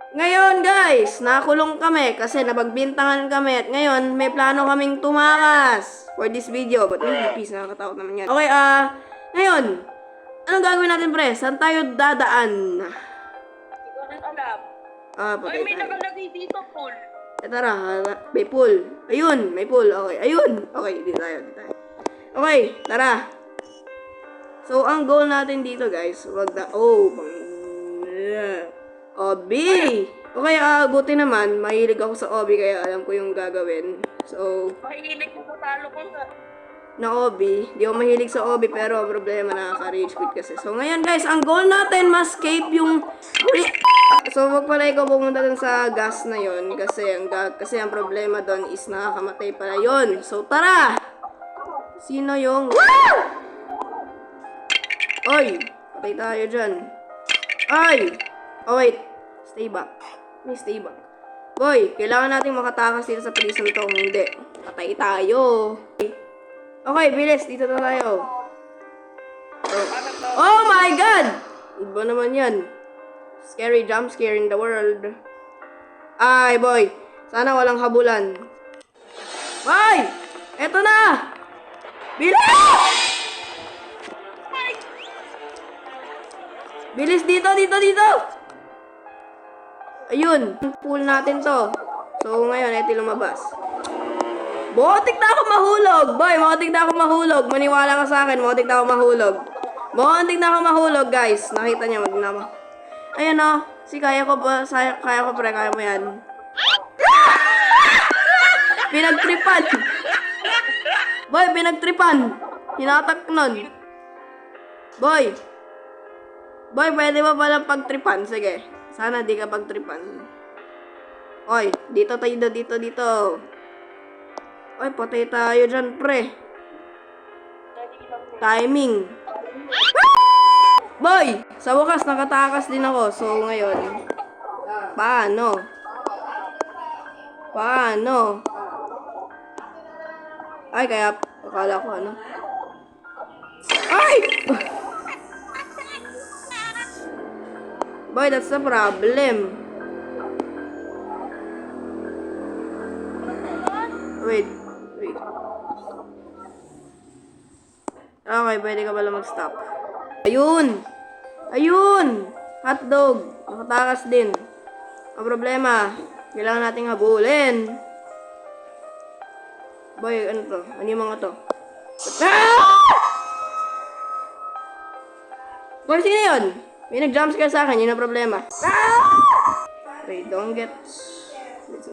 Ngayon guys, nakulong kami kasi napagbintangan kami at ngayon may plano kaming tumakas for this video. But may peace, nakakatakot naman yan. Okay, ngayon, anong gagawin natin pre? Saan tayo dadaan? Hindi ko rin alam. Patay Ay, may tayo. nakalagay dito, Paul. Tara, may pool. Ayun, may pool. Okay, ayun. Okay, di tayo. Okay, tara. So, ang goal natin dito guys, wag na, Obi! Okay, buti naman, mahilig ako sa Obi kaya alam ko yung gagawin. So, Mahilig ko talo ko sa... na Obi, di ako mahilig sa Obi pero problema nakaka-rage quit kasi. So, ngayon guys, ang goal natin, ma-escape yung... So, wag pala ikaw pumunta dun sa gas na yon kasi ang problema doon is nakakamatay pala yon. So, tara! Sino yung... Oy! Patay tayo dyan. Ay! Oh, wait. Stay back. May stay back. Boy, kailangan nating makatakas dito sa prison to. Hindi. Patay tayo. Okay, bilis. Dito na tayo. Oh my God! Iba naman yan. Scary jump scare in the world. Ay, boy. Sana walang habulan. Boy! Eto na! Bilis! Bilis dito, dito! Ayun, pool natin to. So, ngayon, ito lumabas. Motik na ako mahulog! Boy, motik na ako mahulog. Maniwala ka sa akin, motik na ako mahulog. Motik na ako mahulog, guys. Nakita niya, magnama. Ayun o. Kaya ko pre, kaya mo yan. Pinagtripan. Boy, pinagtripan. Hinatak nun. Boy, pwede ba palang pagtripan? Sige. Sana di ka pagtripan. Oy, dito. Oy, patay tayo dyan, pre. Timing. Boy! Sa wakas, nakatakas din ako. So, ngayon, paano? Ay, kaya, akala ko, ano? Ay! Boy, that's the problem. Wait. Okay, pwede ka pala mag-stop. Ayun! Hotdog! Nakatakas din. Ang problema, kailangan nating habulin. Boy, ano to? Ano yung mga to? Boy, sino yun? May nag-jumpscare sa akin, yun ang problema. Wait, don't get... Wait,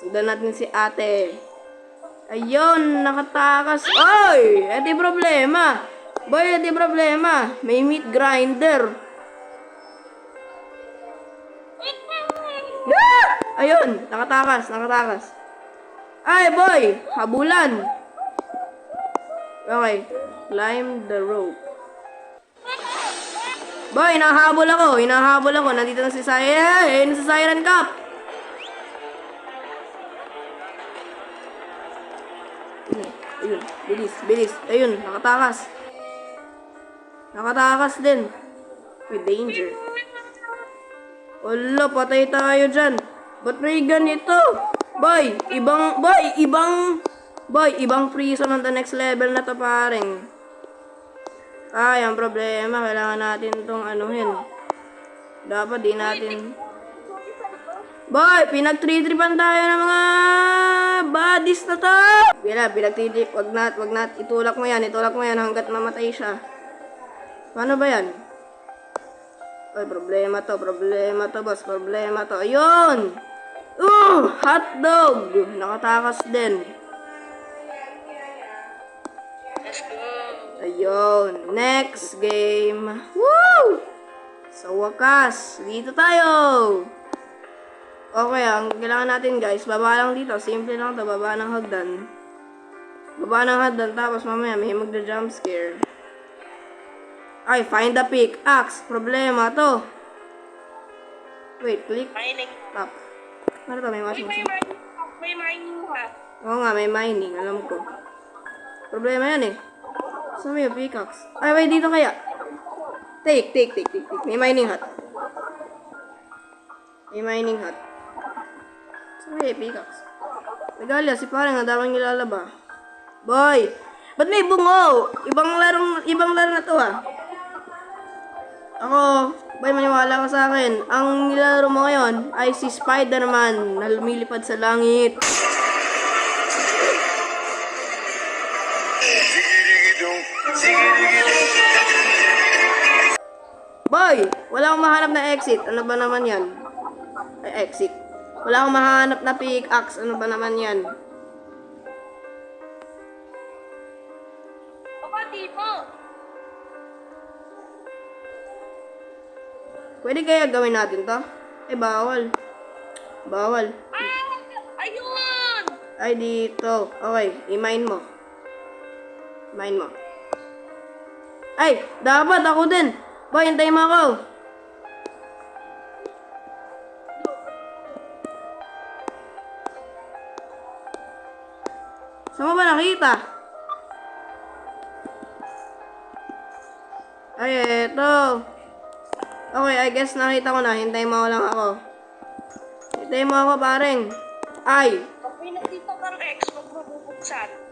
sundan natin si ate. Ayun, nakatakas. Oy! Ito yung problema. Boy, ito yung problema. May meat grinder. Ayun, nakatakas. Ay, boy! Habulan. Okay, climb the rope. Boy, hinahabol ako. Nandito na si Siren. Si Siren Cup. Ayun, bilis. Ayun, nakatakas. Nakatakas din. With danger. Wala, patay tayo dyan. Ba't may ganito? Boy, ibang prison on the next level na to, paring. Ay, ang problema, kailangan natin itong anuhin. Dapat di natin... Boy, pinagtritripan tayo ng mga bodies na to! Pinagtritrip, wag nat. Itulak mo yan hanggat mamatay siya. Paano ba yan? Ay, problema to, boss. Ayun! Hotdog! Nakatakas din. Let's go. Ayun. Next game. Woo! Sa wakas, dito tayo. Okay, ang kailangan natin guys, baba lang dito. Simple lang to, baba ng hagdan. Tapos mamaya may magda-jump scare. Ay, find the pickaxe. Problema to. Wait, click. Mining. Tap. Ano to? May washing machine. May mining ha. Oo nga, may mining. Alam ko. Problema yan eh. Saan mo yung pickaxe? Ay, wait, dito kaya. Take. May mining hut. Saan mo yung pickaxe? Nagalia, si parang ang daming nilalaba. Boy! Ba't may bungo? Ibang laro na to ah. Ako, boy, maniwala ka sa akin. Ang nilalaro mo ngayon ay si Spider-Man na lumilipad sa langit. Boy, wala akong mahanap na exit. Ano ba naman yan? Ay, exit. Wala akong mahanap na pickaxe. Ano ba naman yan? Baka dito. Pwede kaya gawin natin to? Eh, bawal. Bawal. Ah! Ayun! Ay, dito. Okay, i-mine mo. Mine mo. Ay, dapat ako din. Boy, hintayin mo ako. Saan mo ba nakita? Ay, eto. Okay, I guess nakita ko na. Hintayin mo lang ako. Hintayin mo ako, pareng. Ay! Pag may nakita kang X, huwag mo bubuksan.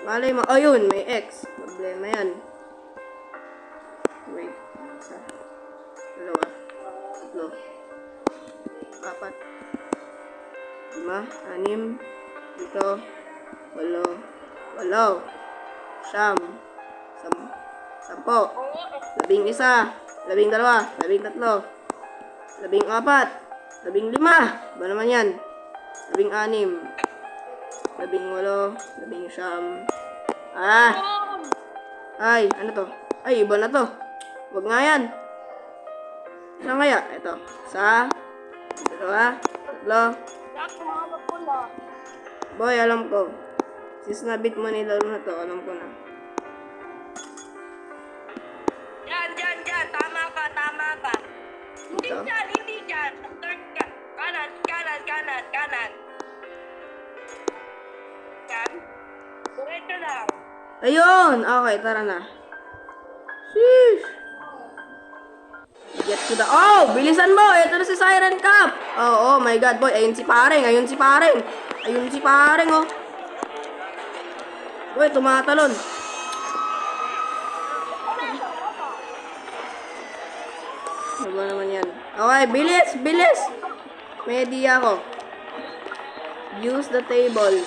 Malay mo. Ayun, may X. Problema yan. Wait. Isa. Dalawa. Tatlo. Apat. 5. 6. Dito. 8. 9. 10. 10. 11. 11. 12. 13. 14. 15. Ba naman yan? 16. 18. 19. Ah! Ayun! Ay, ano to? Ay, iba na to. Wag nga yan. Saan kaya? Ito. Isa. Dalawa. Tatlo. Lahat kumawag ko na. Boy, alam ko. Since nabit mo nilaro na to, alam ko na. Yan. Tama ka. Hindi Ito. dyan. Turn ka. Kanan. Yan. Diretso lang. Ayun! Okay, tara na. Sheesh! Get to the... Oh! Bilisan mo! Ito na si Siren Cup! Oh my God, boy. Ayun si pareng, oh. Boy, tumatalon. Ano ba naman yan? Okay, bilis! May idea ako. Use the table.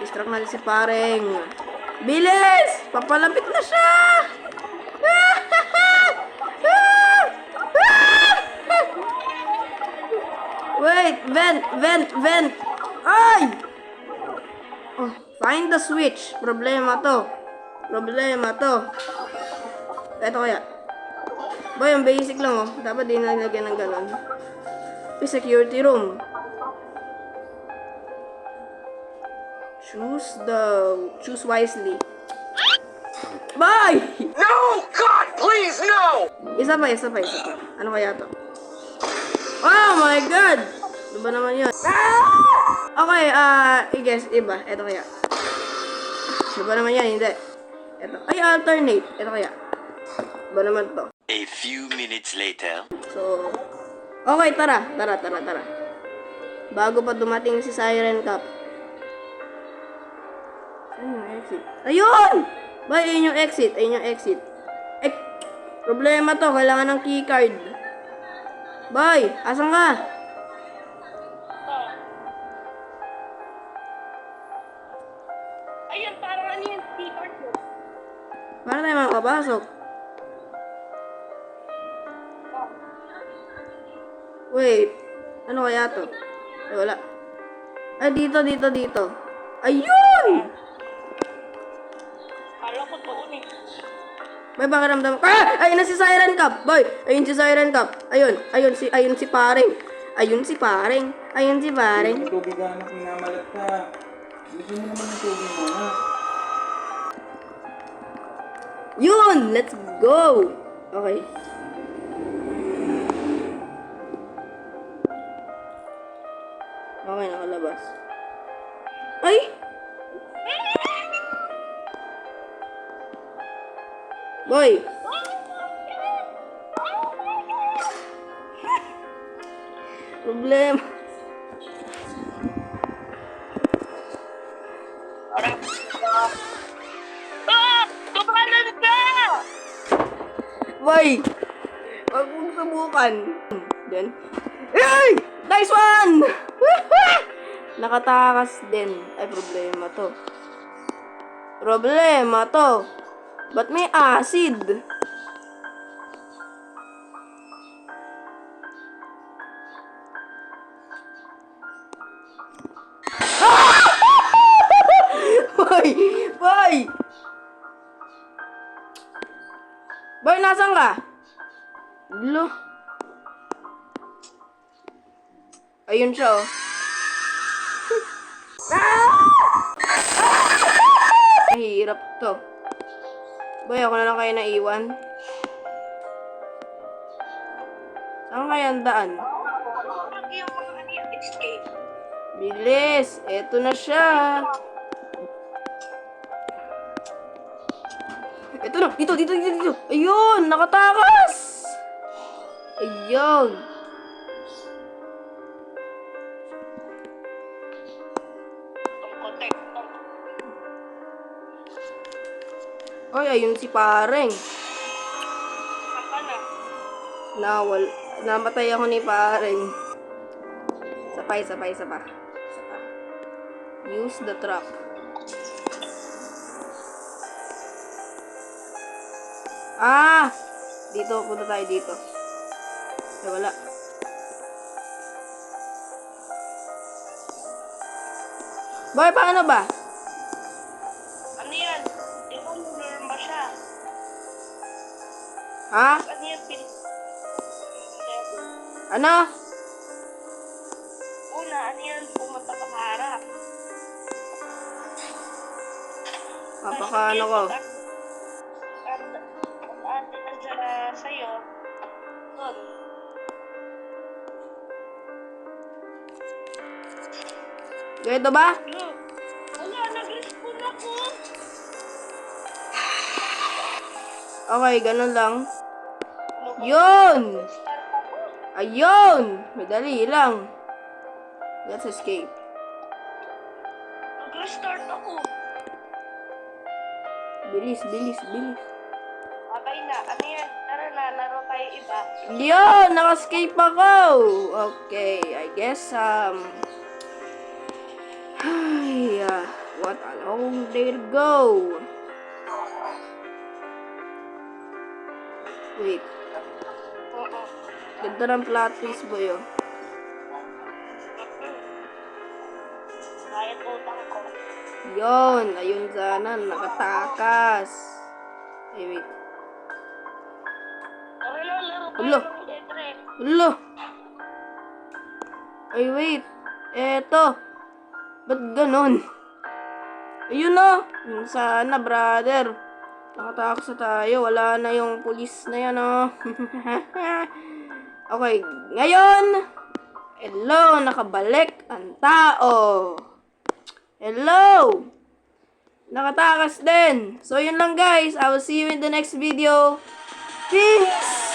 Distract natin si pareng. Bilis! Papalapit na siya! Wait! Vent! Ay! Oh, find the switch. Problema to. Ito kaya. Boy, yung basic lang oh. Dapat din nalagyan ng ganon. Security room. Choose wisely. Bye! No! God, please, no! Isa pa. Ano kaya to? Oh my God! Ano ba naman yun? Okay, I-guess, iba. Ito kaya. Ano ba naman yan? Hindi. Ito. Ay, alternate. Ito kaya. Ano ba naman to? A few minutes later. So, okay, tara. Bago pa dumating si Siren Cup. Saan yung exit? Ayun! Ba, ayun yung exit. Eh, problema to. Kailangan ng keycard. Boy, asan ka? Ayun, parang ano yung keyboard mo. Para tayo makapasok. Wait. Ano kaya to? Ay, wala. Ay, dito. Ayun! Kala ko doon eh. May pakiramdam. Ah! Ayun na si Siren Cup. Boy, ayun si Siren Cup. Ayun si pareng. Tubig anak, minamalat ka. Gusto mo naman ng tubig mo, anak. Yun! Let's go! Okay. Okay, nakalabas. Boy! Problema. Tumalan ka! Boy! Huwag mong subukan. Then, ay! Nice one! Nakatakas din. Ay, problema to. Problema to. Ba't may acid? Boy! Boy! Boy, nasan ka? Lo. Ayun siya, oh. Mahirap to. Boy, ako na lang kayo naiwan. Saan kaya ang daan? Pag yung mga ano yung escape. Bilis! Eto na siya. Eto na! Dito! Dito! Dito! Dito! Ayun! Nakatakas! Ayun! Itong contact. Ay, ayun si pareng. Saan ka na? Namatay ako ni pareng. Sapay. Use the trap. Ah! Dito, punta tayo dito. Ay, wala. Boy, paano ba? Ano yan? Di ba nurma siya? Ha? Ano yan? Ano? Una, ano yan? Pumunta ka sa harap. Mapakaano ko? Ate na dyan sa'yo. Doon. Ganito ba? Look. Wala, nag-respawn ako. Okay, ganun lang. Yun! Ayun! Madali lang. Let's escape. Nag-restart ako. Bilis. Okay na. Ano yan? Tara na, laro tayo iba. Yun! Naka-escape ako! Okay, I guess, ay, what a long day to go. Wait, Oo. ganda ng plot twist, boy, oh. Kaya utang ko. Yun, ayun sana, nakatakas. Ay, wait. Tara na, laro tayo Ulo. ng letre. Ulo! Ay, wait. Eto. Ba't ganon? Ayun, oh. Yun sana, brother. Nakatakas na tayo. Wala na yung pulis na yan, oh. Okay, ngayon. Hello, nakabalik ang tao. Hello! Nakatakas din. So, yun lang, guys. I will see you in the next video. Peace!